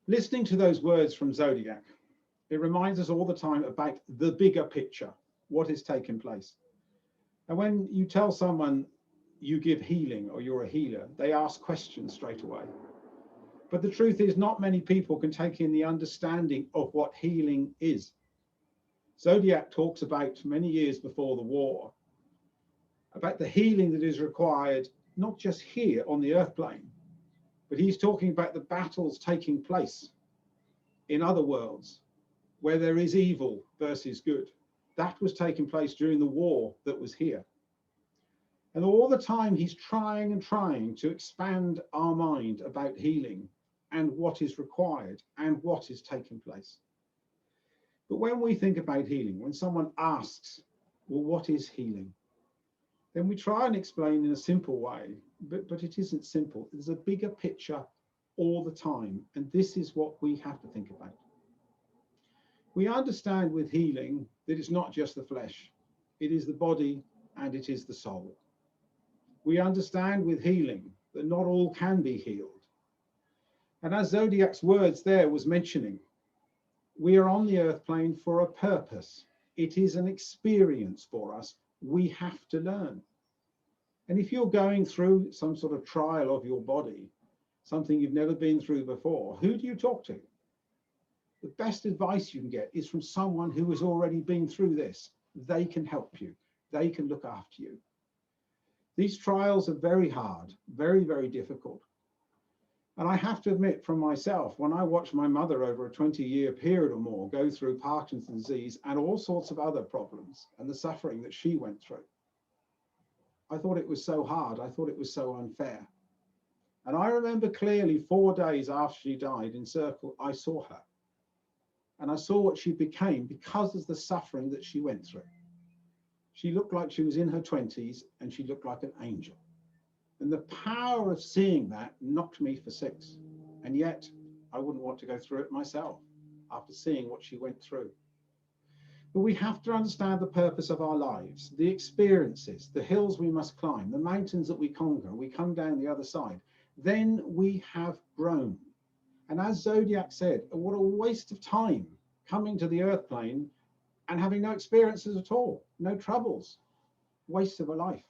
Listening to those words from Zodiac, it reminds us all the time about the bigger picture, what is taking place. And when you tell someone you give healing or you're a healer, they ask questions straight away. But the truth is, not many people can take in the understanding of what healing is. Zodiac talks about many years before the war, about the healing that is required, not just here on the earth plane, but he's talking about the battles taking place in other worlds where there is evil versus good. That was taking place during the war that was here. And all the time he's trying and trying to expand our mind about healing and what is required and what is taking place. But when we think about healing, when someone asks, well, what is healing? Then we try and explain in a simple way, but it isn't simple. There's a bigger picture all the time, and this is what we have to think about. We understand with healing that it's not just the flesh, it is the body and it is the soul. We understand with healing that not all can be healed. And as Zodiac's words there was mentioning, we are on the earth plane for a purpose. It is an experience for us. We have to learn. And if you're going through some sort of trial of your body, something you've never been through before, who do you talk to? The best advice you can get is from someone who has already been through this. They can help you. They can look after you. These trials are very hard, very, very difficult. And I have to admit from myself, when I watched my mother over a 20-year period or more go through Parkinson's disease and all sorts of other problems and the suffering that she went through, I thought it was so hard. I thought it was so unfair. And I remember clearly 4 days after she died in Circle, I saw her. And I saw what she became because of the suffering that she went through. She looked like she was in her 20s and she looked like an angel. And the power of seeing that knocked me for 6. And yet I wouldn't want to go through it myself after seeing what she went through. But we have to understand the purpose of our lives, the experiences, the hills we must climb, the mountains that we conquer, we come down the other side. Then we have grown. And as Zodiac said, what a waste of time coming to the earth plane and having no experiences at all, no troubles, waste of a life.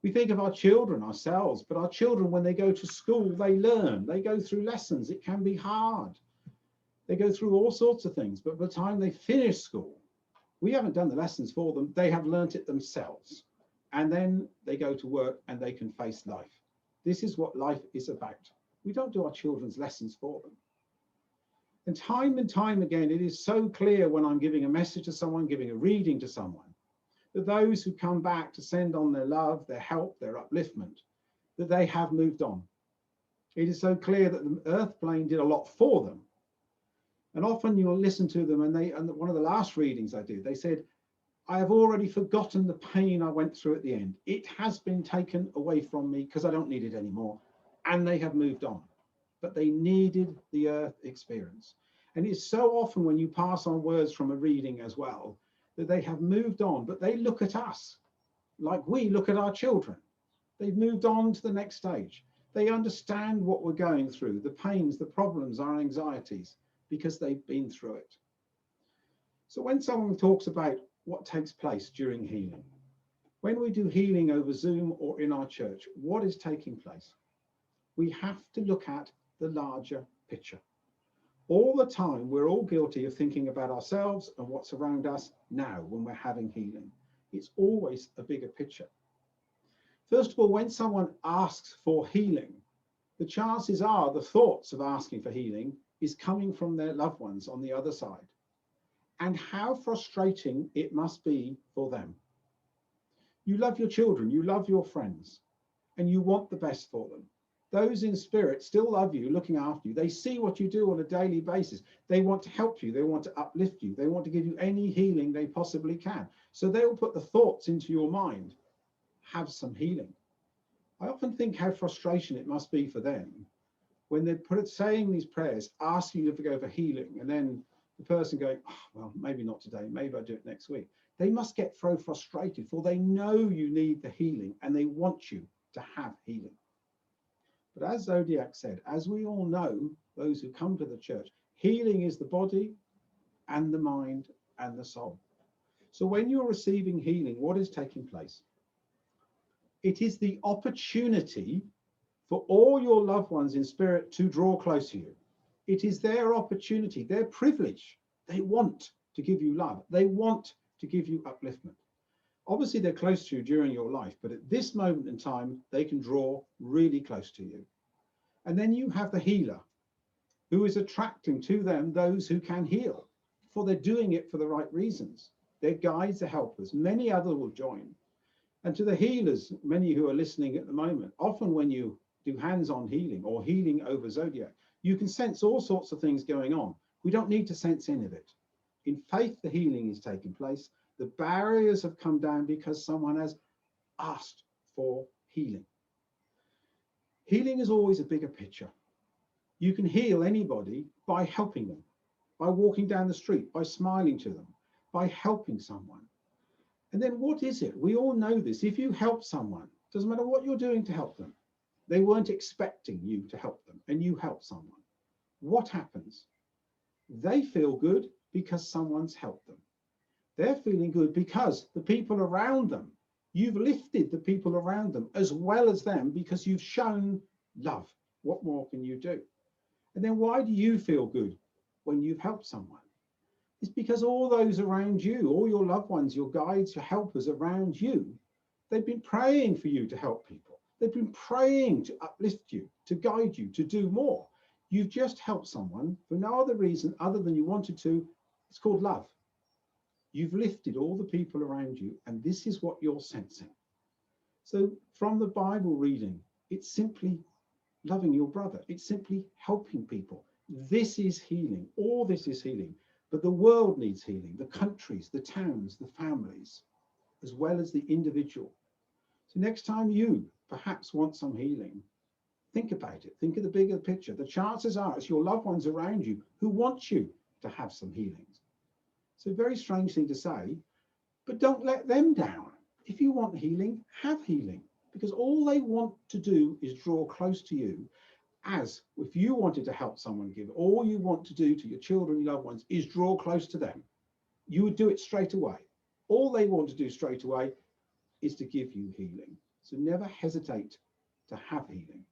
We think of our children ourselves, but our children, when they go to school, they learn, they go through lessons. It can be hard. They go through all sorts of things, but by the time they finish school, we haven't done the lessons for them. They have learnt it themselves. And then they go to work and they can face life. This is what life is about. We don't do our children's lessons for them. And time again, it is so clear when I'm giving a message to someone, giving a reading to someone, that those who come back to send on their love, their help, their upliftment, that they have moved on. It is so clear that the earth plane did a lot for them. And often you'll listen to them and one of the last readings I did, they said, I have already forgotten the pain I went through at the end. It has been taken away from me because I don't need it anymore. And they have moved on. But they needed the earth experience. And it's so often when you pass on words from a reading as well, that they have moved on, but they look at us like we look at our children. They've moved on to the next stage. They understand what we're going through, the pains, the problems, our anxieties, because they've been through it. So when someone talks about what takes place during healing, when we do healing over Zoom or in our church, what is taking place? We have to look at the larger picture. All the time, we're all guilty of thinking about ourselves and what's around us now when we're having healing. It's always a bigger picture. First of all, when someone asks for healing, the chances are the thoughts of asking for healing is coming from their loved ones on the other side. And how frustrating it must be for them. You love your children, you love your friends, and you want the best for them. Those in spirit still love you, looking after you. They see what you do on a daily basis. They want to help you. They want to uplift you. They want to give you any healing they possibly can. So they will put the thoughts into your mind, have some healing. I often think how frustration it must be for them when they're saying these prayers, asking you to go for healing, and then the person going, oh, well, maybe not today, maybe I'll do it next week. They must get so frustrated, for they know you need the healing and they want you to have healing. But as Zodiac said, as we all know, those who come to the church, healing is the body and the mind and the soul. So when you're receiving healing, what is taking place? It is the opportunity for all your loved ones in spirit to draw close to you. It is their opportunity, their privilege. They want to give you love. They want to give you upliftment. Obviously, they're close to you during your life, but at this moment in time, they can draw really close to you. And then you have the healer who is attracting to them those who can heal, for they're doing it for the right reasons. They're guides, they're helpers. Many others will join. And to the healers, many who are listening at the moment, often when you do hands-on healing or healing over Zodiac, you can sense all sorts of things going on. We don't need to sense any of it. In faith, the healing is taking place. The barriers have come down because someone has asked for healing. Healing is always a bigger picture. You can heal anybody by helping them, by walking down the street, by smiling to them, by helping someone. And then what is it? We all know this. If you help someone, doesn't matter what you're doing to help them, they weren't expecting you to help them, and you help someone. What happens? They feel good because someone's helped them. They're feeling good because the people around them, you've lifted the people around them as well as them because you've shown love. What more can you do? And then why do you feel good when you've helped someone? It's because all those around you, all your loved ones, your guides, your helpers around you, they've been praying for you to help people. They've been praying to uplift you, to guide you, to do more. You've just helped someone for no other reason other than you wanted to. It's called love. You've lifted all the people around you, and this is what you're sensing. So from the Bible reading, it's simply loving your brother. It's simply helping people. This is healing. All this is healing. But the world needs healing. The countries, the towns, the families, as well as the individual. So next time you perhaps want some healing, think about it. Think of the bigger picture. The chances are it's your loved ones around you who want you to have some healings. So very strange thing to say, but don't let them down. If you want healing, have healing, because all they want to do is draw close to you. As if you wanted to help someone give, all you want to do to your children, your loved ones, is draw close to them. You would do it straight away. All they want to do straight away is to give you healing. So never hesitate to have healing,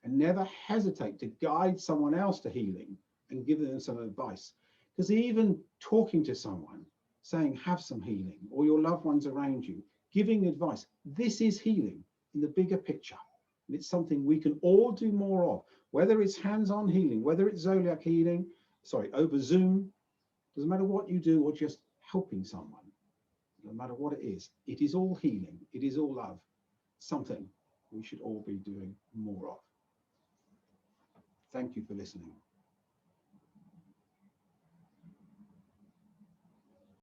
and never hesitate to guide someone else to healing and give them some advice. Because even talking to someone, saying have some healing, or your loved ones around you, giving advice, this is healing in the bigger picture. And it's something we can all do more of, whether it's hands-on healing, whether it's Zodiac healing, over Zoom, doesn't matter what you do, or just helping someone, no matter what it is all healing, it is all love, something we should all be doing more of. Thank you for listening.